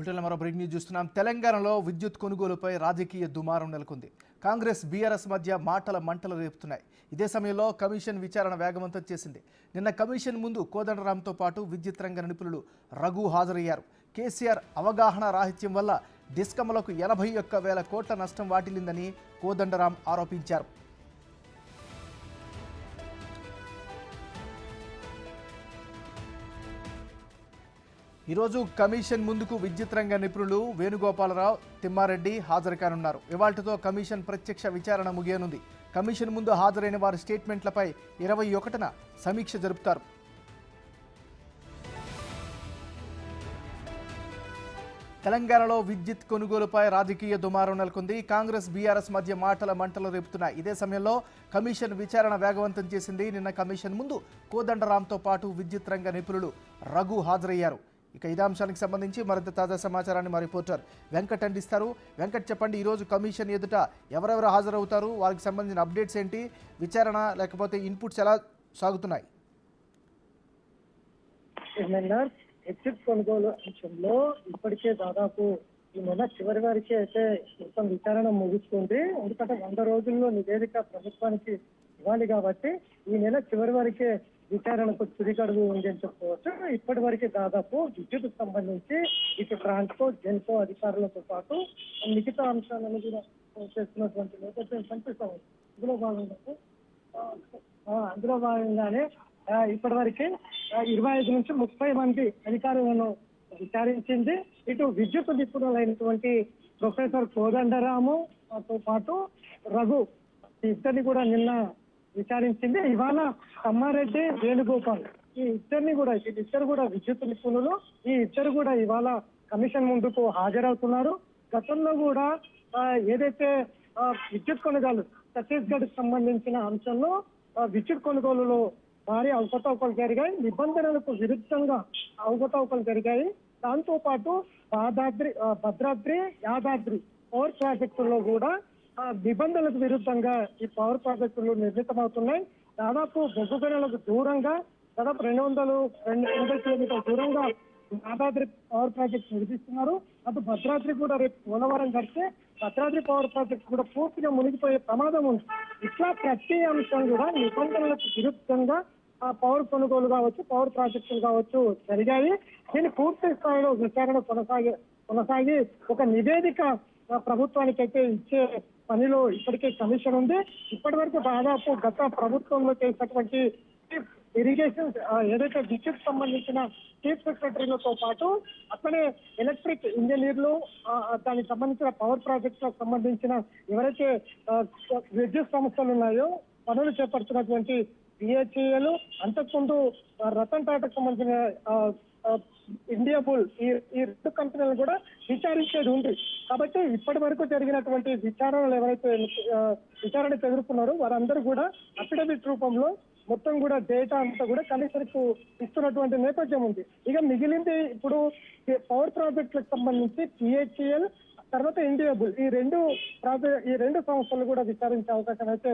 బ్రిటన్లో మరో breaking news చూస్తున్నాం. తెలంగాణలో విద్యుత్ కొనుగోలుపై రాజకీయ దుమారం నెలకొంది. కాంగ్రెస్ బీఆర్ఎస్ మధ్య మాటల మంటలు రేపుతున్నాయి. ఇదే సమయంలో కమిషన్ విచారణ వేగవంతం చేసింది. నిన్న కమిషన్ ముందు కోదండరాంతో పాటు విద్యుత్ రంగ నిపుణులు రఘు హాజరయ్యారు. కేసీఆర్ అవగాహన రాహిత్యం వల్ల డిస్కమ్లకు 81,000 కోట్ల నష్టం వాటిల్లిందని కోదండరాం ఆరోపించారు. ఈరోజు కమిషన్ ముందుకు విద్యుత్ రంగ నిపుణులు వేణుగోపాలరావు, తిమ్మారెడ్డి హాజరు కానున్నారు. ఇవాళ్టితో కమిషన్ ప్రత్యక్ష విచారణ ముగియనుంది. కమిషన్ ముందు హాజరైన వారి స్టేట్మెంట్లపై 21న సమీక్ష జరుపుతారు. తెలంగాణలో విద్యుత్ కొనుగోలుపై రాజకీయ దుమారం నెలకొంది. కాంగ్రెస్ బీఆర్ఎస్ మధ్య మాటల మంటలు రేపుతున్నాయి. ఇదే సమయంలో కమిషన్ విచారణ వేగవంతం చేసింది. నిన్న కమిషన్ ముందు కోదండరాంతో పాటు విద్యుత్ రంగ నిపుణులు రఘు హాజరయ్యారు. ఇక ఇదే అంశానికి సంబంధించి మరింత తాజా సమాచారాన్ని మా రిపోర్టర్ వెంకట్ అందిస్తారు. వెంకట్, చెప్పండి, ఈరోజు కమిషన్ ఎదుట ఎవరెవరు హాజరవుతారు, వారికి సంబంధించిన అప్డేట్స్ ఏంటి, విచారణ లేకపోతే ఇన్పుట్స్ ఎలా సాగుతున్నాయి? విద్యుత్ కొనుగోలు అంశంలో ఇప్పటికే దాదాపు ఈ నెల చివరి వరకే అయితే మొత్తం విచారణ ముగుస్తుంది. ఎందుకంటే 100 రోజుల్లో నివేదిక ప్రభుత్వానికి ఇవ్వాలి కాబట్టి ఈ నెల చివరి వరకే విచారణకు తుదిగడువు ఉంది అని చెప్పుకోవచ్చు. ఇప్పటి వరకే దాదాపు విద్యుత్ సంబంధించి ఇటు ట్రాన్స్కో, జెన్కో అధికారులతో పాటు మిగతా అంశాలను కూడా చేస్తున్నటువంటి నేపథ్యం కనిపిస్తాం. అందులో భాగంగానే ఇప్పటి వరకే 25 నుంచి 30 మంది అధికారులను విచారించింది. ఇటు విద్యుత్ నిపుణులైనటువంటి ప్రొఫెసర్ కోదండరాము తో పాటు రఘు ఇద్దరిని కూడా నిన్న విచారించింది. ఇవాళ తిమ్మారెడ్డి, వేణుగోపాల్ ఈ ఇద్దరు కూడా విద్యుత్ నిపుణులు. ఈ ఇద్దరు కూడా ఇవాళ కమిషన్ ముందుకు హాజరవుతున్నారు. గతంలో కూడా ఏదైతే విద్యుత్ కొనుగోలు ఛత్తీస్గఢ్ సంబంధించిన అంశంలో విద్యుత్ కొనుగోలులో భారీ అవకతవకలు జరిగాయి, నిబంధనలకు విరుద్ధంగా అవకతవకలు జరిగాయి. దాంతో పాటు భద్రాద్రి, యాదాద్రి పవర్ ప్రాజెక్టుల్లో కూడా నిబంధనలకు విరుద్ధంగా ఈ పవర్ ప్రాజెక్టులు నిర్మితమవుతున్నాయి. దాదాపు బొగ్గు గనులకు దూరంగా దాదాపు 200 కిలోమీటర్ల దూరంగా యాదాద్రి పవర్ ప్రాజెక్ట్ నిర్మిస్తున్నారు. అటు భద్రాద్రి కూడా రేపు పోలవరం కడితే భద్రాద్రి పవర్ ప్రాజెక్ట్ కూడా పూర్తిగా మునిగిపోయే ప్రమాదం ఉంది. ఇట్లా ప్రతి అంశం కూడా నిబంధనలకు విరుద్ధంగా పవర్ కొనుగోలు కావచ్చు, పవర్ ప్రాజెక్టులు కావచ్చు జరిగాయి. దీన్ని పూర్తి స్థాయిలో విచారణ కొనసాగి ఒక నివేదిక ప్రభుత్వానికైతే ఇచ్చే పనిలో ఇప్పటికే కమిషన్ ఉంది. ఇప్పటి వరకు దాదాపు గత ప్రభుత్వంలో చేసినటువంటి ఇరిగేషన్ ఏదైతే విద్యుత్ సంబంధించిన చీఫ్ సెక్రటరీలతో పాటు అట్లనే ఎలక్ట్రిక్ ఇంజనీర్లు, దానికి సంబంధించిన పవర్ ప్రాజెక్టులకు సంబంధించిన ఎవరైతే విద్యుత్ సంస్థలు ఉన్నాయో పనులు చేపడుతున్నటువంటి బిహెచ్ఈఎల్, అంతకుముందు రతన్ టాటాకు సంబంధించిన ఇండియా బుల్ ఈ 2 కంపెనీలను కూడా విచారించేది ఉంది. కాబట్టి ఇప్పటి వరకు జరిగినటువంటి విచారణలు ఎవరైతే విచారణకు ఎదుర్కొన్నారో వారందరూ కూడా అఫిడవిట్ రూపంలో మొత్తం కూడా డేటా అంతా కూడా కమిషన్ కు ఇస్తున్నటువంటి నేపథ్యం ఉంది. ఇక మిగిలింది ఇప్పుడు పవర్ ప్రాజెక్టులకు సంబంధించి పిహెచ్ఈఎల్, తర్వాత ఇండియా బుల్ ఈ రెండు సంస్థలు కూడా విచారించే అవకాశం అయితే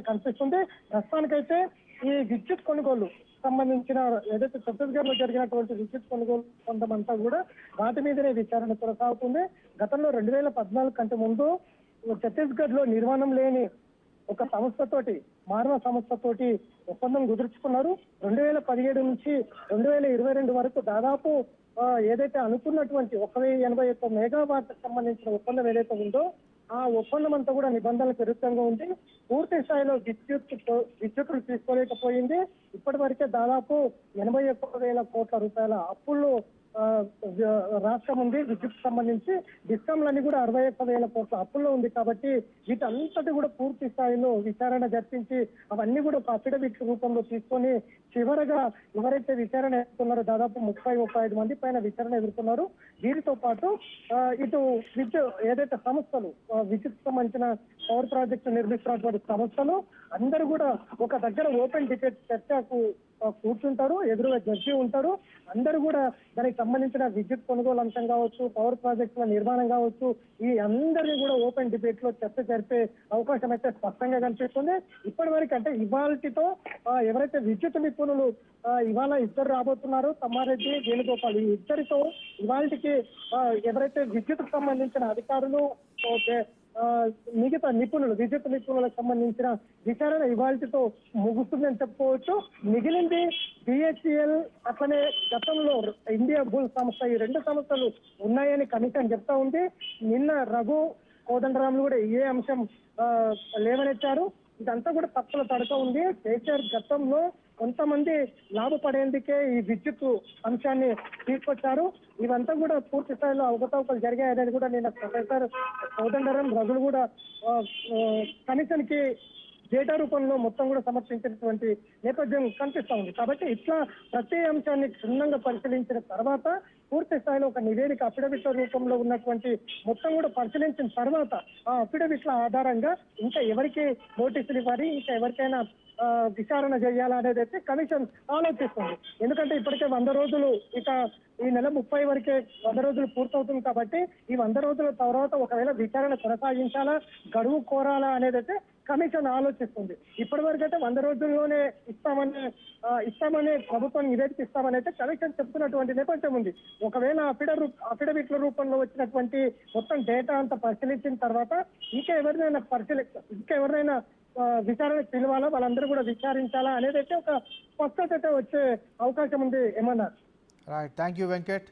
కనిపిస్తుంది. ప్రస్తుతానికైతే ఈ విద్యుత్ కొనుగోలు సంబంధించిన ఏదైతే ఛత్తీస్గఢ్ లో జరిగినటువంటి విద్యుత్ కొనుగోలు పొందమంతా కూడా వాటి మీదనే విచారణ కొనసాగుతుంది. గతంలో 2014 కంటే ముందు ఛత్తీస్గఢ్ లో నిర్మాణం లేని ఒక సంస్థతోటి, మానవ సంస్థతోటి ఒప్పందం కుదుర్చుకున్నారు. 2017 నుంచి 2022 వరకు దాదాపు ఏదైతే అనుకున్నటువంటి 1081 మెగావాట్ సంబంధించిన ఒప్పందం ఏదైతే ఉందో ఆ ఒప్పందం అంతా కూడా నిబంధనలకు విరుద్ధంగా ఉంది. పూర్తి స్థాయిలో విద్యుత్తులు తీసుకోలేకపోయింది. ఇప్పటి వరకే దాదాపు 81,000 కోట్ల రూపాయల అప్పుల్లో రాష్ట్రం ఉంది. విద్యుత్ సంబంధించి డిస్కామ్లన్నీ కూడా 61,000 కోట్ల అప్పుల్లో ఉంది. కాబట్టి వీటంతటి కూడా పూర్తి స్థాయిలో విచారణ జరిపించి అవన్నీ కూడా ఒక అఫిడవిట్ రూపంలో తీసుకొని చివరగా ఎవరైతే విచారణ ఎదుర్కొన్నారో దాదాపు 30-35 మంది పైన విచారణ ఎదుర్కొన్నారు. వీరితో పాటు ఇటు ఏదైతే సంస్థలు విద్యుత్ సంబంధించిన పవర్ ప్రాజెక్టు నిర్మిస్తున్నటువంటి సంస్థలు అందరూ కూడా ఒక దగ్గర ఓపెన్ డిబేట్ చర్చకు కూర్చుంటారు, ఎదురుగా జడ్జి ఉంటారు. అందరూ కూడా దానికి సంబంధించిన విద్యుత్ కొనుగోలు అంశం కావచ్చు, పవర్ ప్రాజెక్టుల నిర్మాణం కావచ్చు, ఈ అందరినీ కూడా ఓపెన్ డిబేట్ లో చర్చ జరిపే అవకాశం అయితే స్పష్టంగా కనిపిస్తుంది. ఇప్పటి వరకు అంటే ఇవాళతో ఎవరైతే విద్యుత్ నిపుణులు ఇవాళ ఇద్దరు రాబోతున్నారు, తమ్మారెడ్డి, వేణుగోపాల్, ఈ ఇద్దరితో ఇవాళకి ఎవరైతే విద్యుత్ సంబంధించిన అధికారులు మిగతా నిపుణులు, విద్యుత్ నిపుణులకు సంబంధించిన విచారణ ఇవాళతో ముగుస్తుందని చెప్పుకోవచ్చు. మిగిలింది బిహెచ్ఎల్, అట్లనే గతంలో ఇండియా బుల్ సంస్థ, ఈ రెండు సంస్థలు ఉన్నాయని కమిషన్ చెప్తా ఉంది. నిన్న రఘు కోదండరాములు కూడా ఏ అంశం లేవనెత్తారు. ఇదంతా కూడా తప్పుల తడక ఉంది. కేసీఆర్ గతంలో కొంతమంది లాభపడేందుకే ఈ విద్యుత్ అంశాన్ని తీసుకొచ్చారు. ఇవంతా కూడా పూర్తి స్థాయిలో అవకతవకలు జరిగాయని కూడా నిన్న ప్రొఫెసర్ కోదండరాం, రఘులు కూడా కమిషన్ కి డేటా రూపంలో మొత్తం కూడా సమర్పించినటువంటి నేపథ్యం కనిపిస్తా ఉంది. కాబట్టి ఇట్లా ప్రతి అంశాన్ని క్షుణ్ణంగా పరిశీలించిన తర్వాత పూర్తి స్థాయిలో ఒక నివేదిక అఫిడవిట్ల రూపంలో ఉన్నటువంటి మొత్తం కూడా పరిశీలించిన తర్వాత ఆ అఫిడవిట్ల ఆధారంగా ఇంకా ఎవరికి నోటీసులు ఇవ్వాలి, ఇంకా ఎవరికైనా విచారణ చేయాలనేది అయితే కమిషన్ ఆలోచిస్తుంది. ఎందుకంటే ఇప్పటికే 100 రోజులు, ఇక ఈ నెల 30 వరకే 100 రోజులు పూర్తవుతుంది. కాబట్టి ఈ 100 రోజుల తర్వాత ఒకవేళ విచారణ కొనసాగించాలా, గడువు కోరాలా అనేది అయితే కమిషన్ ఆలోచిస్తుంది. ఇప్పటి వరకు అయితే 100 రోజుల్లోనే ఇస్తామని ప్రభుత్వం నివేదిక ఇస్తామని అయితే కమిషన్ చెప్తున్నటువంటి నేపథ్యం ఉంది. ఒకవేళ అఫిడవిట్ల రూపంలో వచ్చినటువంటి మొత్తం డేటా అంతా పరిశీలించిన తర్వాత ఇంకా ఎవరినైనా విచారణకు పిలవాలా, వాళ్ళందరూ కూడా విచారించాలా అనేది అయితే ఒక స్పష్టత అయితే వచ్చే అవకాశం ఉంది. ఏమన్నారు? Right, thank you Venkat.